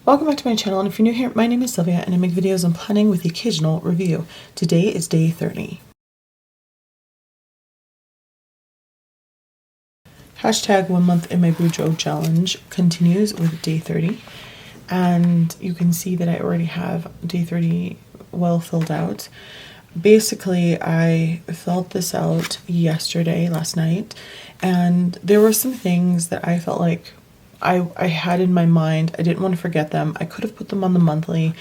Welcome back to my channel, and if you're new here, my name is Sylvia and I make videos on planning with the occasional review. Today is day 30. Hashtag 1 month in my Bujo challenge continues with day 30, and you can see that I already have day 30 well filled out. Basically, I filled this out last night, and there were some things that I felt like I had in my mind. I didn't want to forget them. I could have put them on the monthly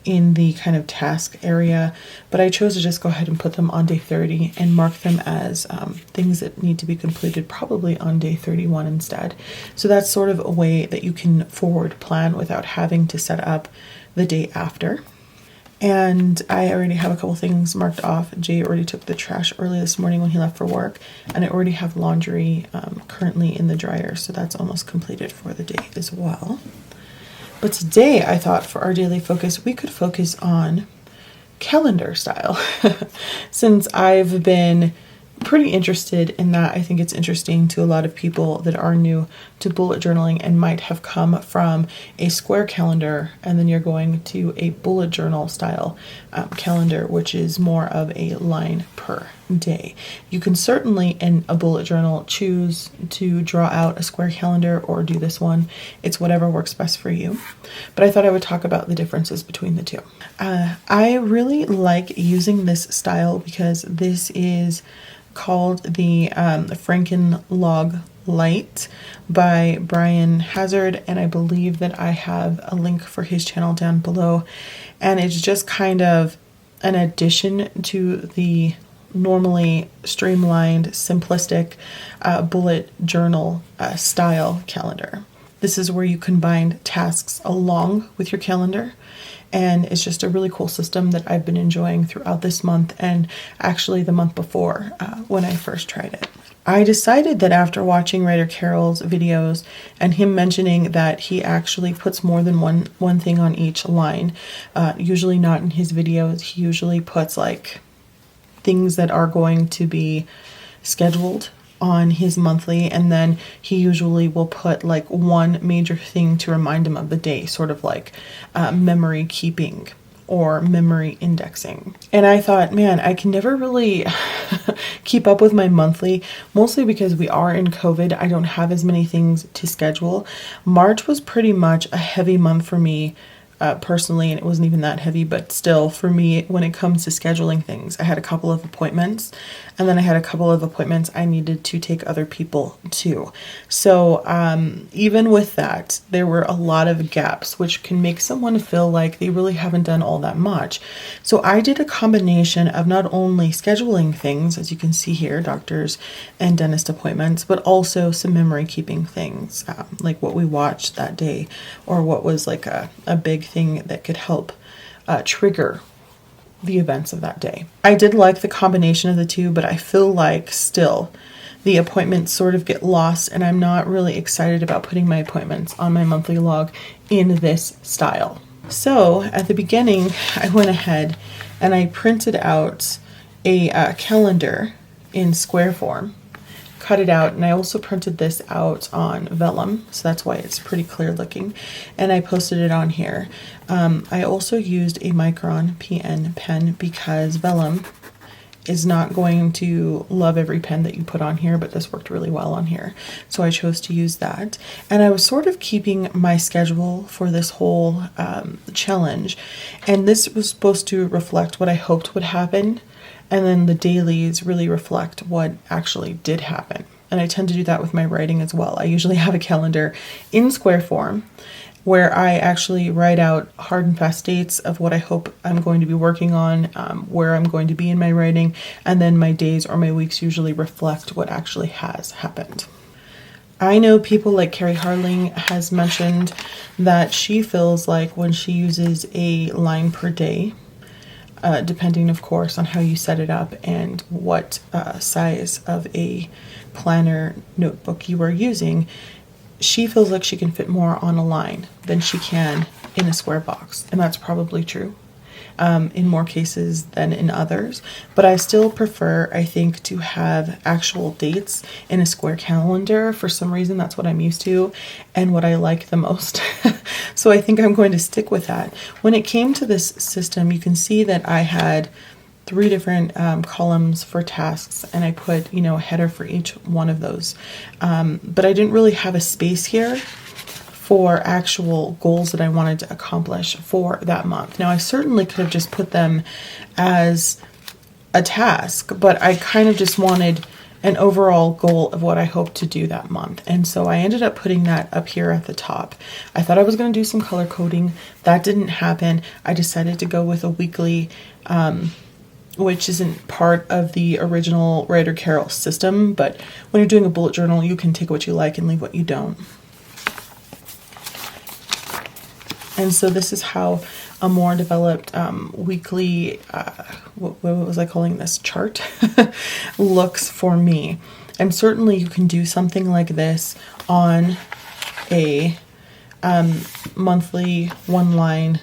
in the kind of task area, but I chose to just go ahead and put them on day 30 and mark them as things that need to be completed probably on day 31 instead. So that's sort of a way that you can forward plan without having to set up the day after. And I already have a couple things marked off. Jay already took the trash early this morning when he left for work, and I already have laundry currently in the dryer, so that's almost completed for the day as well. But today I thought for our daily focus, we could focus on calendar style. Since I've been pretty interested in that, I think it's interesting to a lot of people that are new to bullet journaling and might have come from a square calendar, and then you're going to a bullet journal style calendar, which is more of a line per day. You can certainly in a bullet journal choose to draw out a square calendar or do this one. It's whatever works best for you, but I thought I would talk about the differences between the two. I really like using this style because this is called the Frankenlog Light by Brian Hazard, and I believe that I have a link for his channel down below, and it's just kind of an addition to the normally streamlined, simplistic bullet journal style calendar. This is where you combine tasks along with your calendar, and it's just a really cool system that I've been enjoying throughout this month and actually the month before when I first tried it. I decided that after watching Writer Carol's videos and him mentioning that he actually puts more than one thing on each line, usually not in his videos, he usually puts like things that are going to be scheduled on his monthly, and then he usually will put like one major thing to remind him of the day, sort of like memory keeping or memory indexing. And I thought, man, I can never really keep up with my monthly, mostly because we are in COVID. I don't have as many things to schedule. March was pretty much a heavy month for me personally, and it wasn't even that heavy, but still for me, when it comes to scheduling things, I had a couple of appointments, and then I had a couple of appointments I needed to take other people to. So even with that, there were a lot of gaps, which can make someone feel like they really haven't done all that much. So I did a combination of not only scheduling things, as you can see here, doctors and dentist appointments, but also some memory keeping things, like what we watched that day, or what was like a big thing that could help trigger the events of that day. I did like the combination of the two, but I feel like still the appointments sort of get lost, and I'm not really excited about putting my appointments on my monthly log in this style. So at the beginning, I went ahead and I printed out a calendar in square form, cut it out, and I also printed this out on vellum, so that's why it's pretty clear looking, and I posted it on here. I also used a Micron PN pen because vellum is not going to love every pen that you put on here, but this worked really well on here, so I chose to use that. And I was sort of keeping my schedule for this whole challenge, and this was supposed to reflect what I hoped would happen, and then the dailies really reflect what actually did happen. And I tend to do that with my writing as well. I usually have a calendar in square form where I actually write out hard and fast dates of what I hope I'm going to be working on, where I'm going to be in my writing, and then my days or my weeks usually reflect what actually has happened. I know people like Carrie Harling has mentioned that she feels like when she uses a line per day, depending, of course, on how you set it up and what size of a planner notebook you are using, she feels like she can fit more on a line than she can in a square box. And that's probably true. in more cases than in others, but I still prefer, I think, to have actual dates in a square calendar. For some reason, that's what I'm used to and what I like the most. So I think I'm going to stick with that. When it came to this system, you can see that I had 3 different columns for tasks, and I put, a header for each one of those. But I didn't really have a space here for actual goals that I wanted to accomplish for that month. Now, I certainly could have just put them as a task, but I kind of just wanted an overall goal of what I hope to do that month. And so I ended up putting that up here at the top. I thought I was going to do some color coding. That didn't happen. I decided to go with a weekly, which isn't part of the original Writer Carol system, but when you're doing a bullet journal, you can take what you like and leave what you don't. And so this is how a more developed weekly, what was I calling this, chart, looks for me. And certainly you can do something like this on a monthly 1 line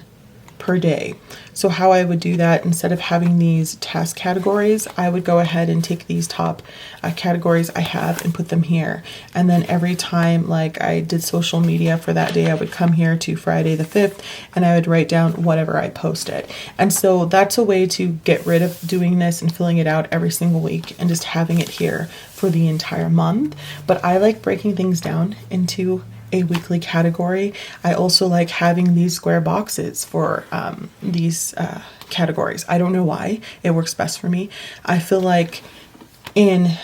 per day. So how I would do that, instead of having these task categories, I would go ahead and take these top categories I have and put them here. And then every time, like I did social media for that day, I would come here to Friday the 5th and I would write down whatever I posted. And so that's a way to get rid of doing this and filling it out every single week and just having it here for the entire month. But I like breaking things down into a weekly category. I also like having these square boxes for these categories. I don't know why. It works best for me. I feel like in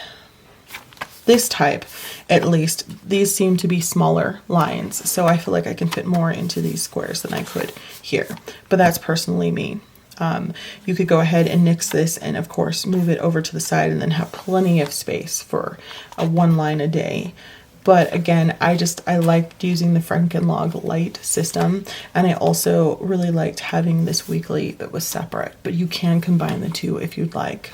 this type, at least, these seem to be smaller lines. So I feel like I can fit more into these squares than I could here. But that's personally me. You could go ahead and nix this and of course move it over to the side and then have plenty of space for a 1 line a day. But again, I liked using the Frankenlog Lite system, and I also really liked having this weekly that was separate, but you can combine the two if you'd like.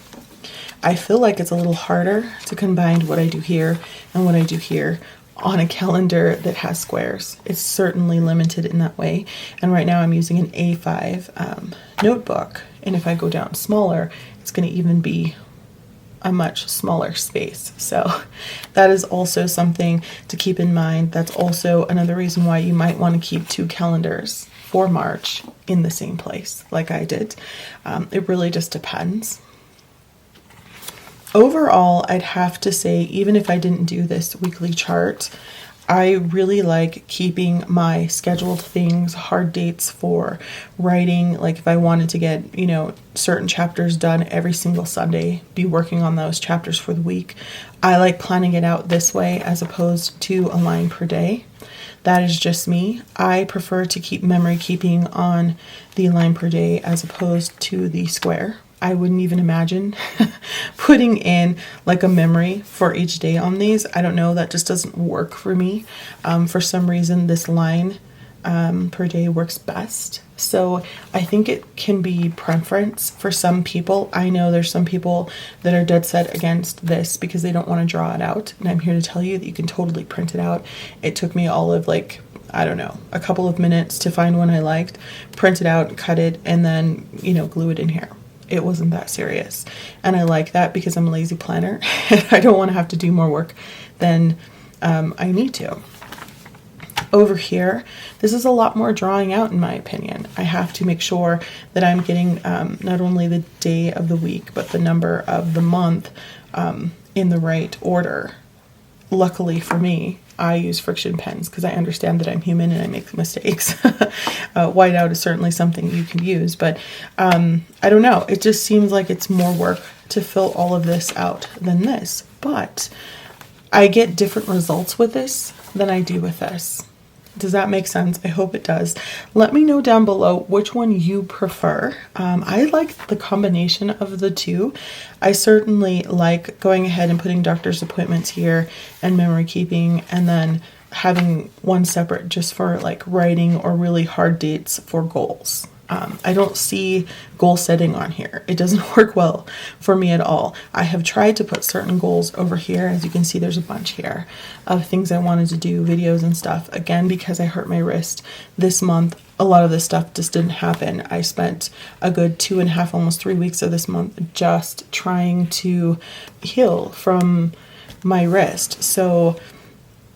I feel like it's a little harder to combine what I do here and what I do here on a calendar that has squares. It's certainly limited in that way. And right now I'm using an A5 notebook, and if I go down smaller, it's going to even be a much smaller space. So that is also something to keep in mind. That's also another reason why you might want to keep 2 calendars for March in the same place like I did. It really just depends. Overall, I'd have to say, even if I didn't do this weekly chart, I really like keeping my scheduled things, hard dates for writing. Like if I wanted to get, certain chapters done every single Sunday, be working on those chapters for the week. I like planning it out this way as opposed to a line per day. That is just me. I prefer to keep memory keeping on the line per day as opposed to the square. I wouldn't even imagine putting in like a memory for each day on these. I don't know, that just doesn't work for me. For some reason, this line per day works best. So I think it can be preference for some people. I know there's some people that are dead set against this because they don't want to draw it out. And I'm here to tell you that you can totally print it out. It took me all of a couple of minutes to find one I liked, print it out, cut it, and then, glue it in here. It wasn't that serious. And I like that because I'm a lazy planner. I don't want to have to do more work than I need to. Over here, this is a lot more drawing out in my opinion. I have to make sure that I'm getting not only the day of the week, but the number of the month in the right order. Luckily for me, I use friction pens because I understand that I'm human and I make mistakes. Whiteout is certainly something you can use, but I don't know. It just seems like it's more work to fill all of this out than this. But I get different results with this than I do with this. Does that make sense? I hope it does. Let me know down below which one you prefer. I like the combination of the two. I certainly like going ahead and putting doctor's appointments here and memory keeping, and then having one separate just for like writing or really hard dates for goals. I don't see goal setting on here. It doesn't work well for me at all. I have tried to put certain goals over here. As you can see, there's a bunch here of things I wanted to do, videos and stuff. Again, because I hurt my wrist this month, a lot of this stuff just didn't happen. I spent a good 2.5, almost 3 weeks of this month just trying to heal from my wrist. So,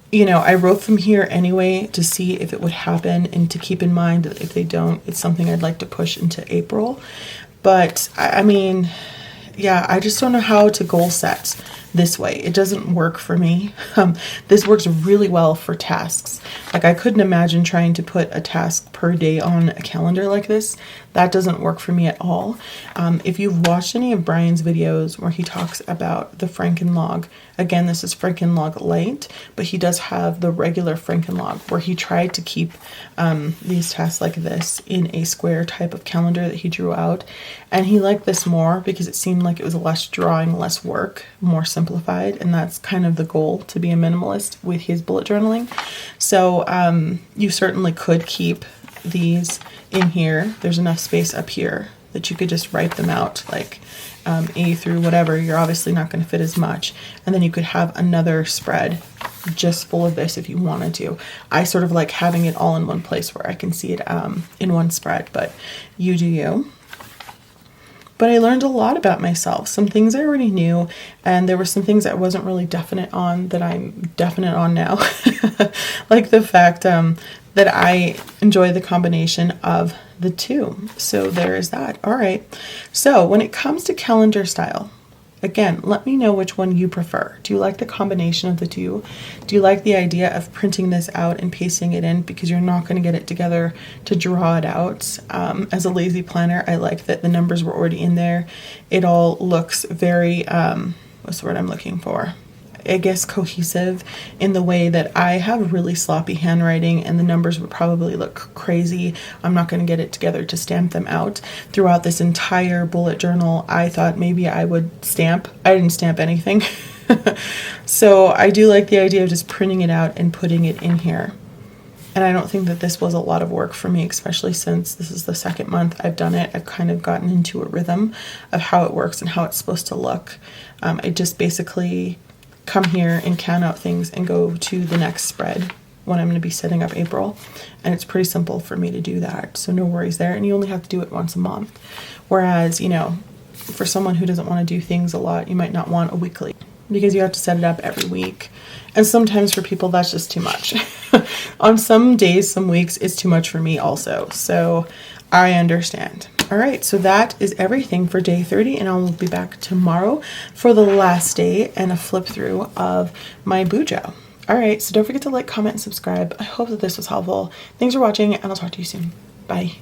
you know, I wrote them here anyway to see if it would happen and to keep in mind that if they don't, it's something I'd like to push into April. But I mean, yeah, I just don't know how to goal set this way. It doesn't work for me. This works really well for tasks. Like, I couldn't imagine trying to put a task per day on a calendar like this. That doesn't work for me at all. If you've watched any of Brian's videos where he talks about the Frankenlog, again, this is Frankenlog Lite, but he does have the regular Frankenlog where he tried to keep these tasks like this in a square type of calendar that he drew out. And he liked this more because it seemed like it was less drawing, less work, more simplified. And that's kind of the goal, to be a minimalist with his bullet journaling. So you certainly could keep these in here. There's enough space up here that you could just write them out, like A through whatever. You're obviously not going to fit as much. And then you could have another spread just full of this if you wanted to. I sort of like having it all in one place where I can see it in one spread, but you do you. But I learned a lot about myself. Some things I already knew, and there were some things I wasn't really definite on that I'm definite on now. Like the fact that I enjoy the combination of the two. So there is that. All right. So when it comes to calendar style, again, let me know which one you prefer. Do you like the combination of the two? Do you like the idea of printing this out and pasting it in because you're not going to get it together to draw it out? As a lazy planner, I like that the numbers were already in there. It all looks very, what's the word I'm looking for? I guess cohesive in the way that I have really sloppy handwriting and the numbers would probably look crazy. I'm not going to get it together to stamp them out. Throughout this entire bullet journal, I thought maybe I would stamp. I didn't stamp anything. So I do like the idea of just printing it out and putting it in here. And I don't think that this was a lot of work for me, especially since this is the second month I've done it. I've kind of gotten into a rhythm of how it works and how it's supposed to look. I just basically come here and count out things and go to the next spread when I'm going to be setting up April. And it's pretty simple for me to do that. So no worries there. And you only have to do it once a month. Whereas, you know, for someone who doesn't want to do things a lot, you might not want a weekly because you have to set it up every week. And sometimes for people, that's just too much. On some days, some weeks, it's too much for me also. So I understand. All right, so that is everything for day 30, and I'll be back tomorrow for the last day and a flip through of my Bujo. All right, so don't forget to like, comment, and subscribe. I hope that this was helpful. Thanks for watching, and I'll talk to you soon. Bye.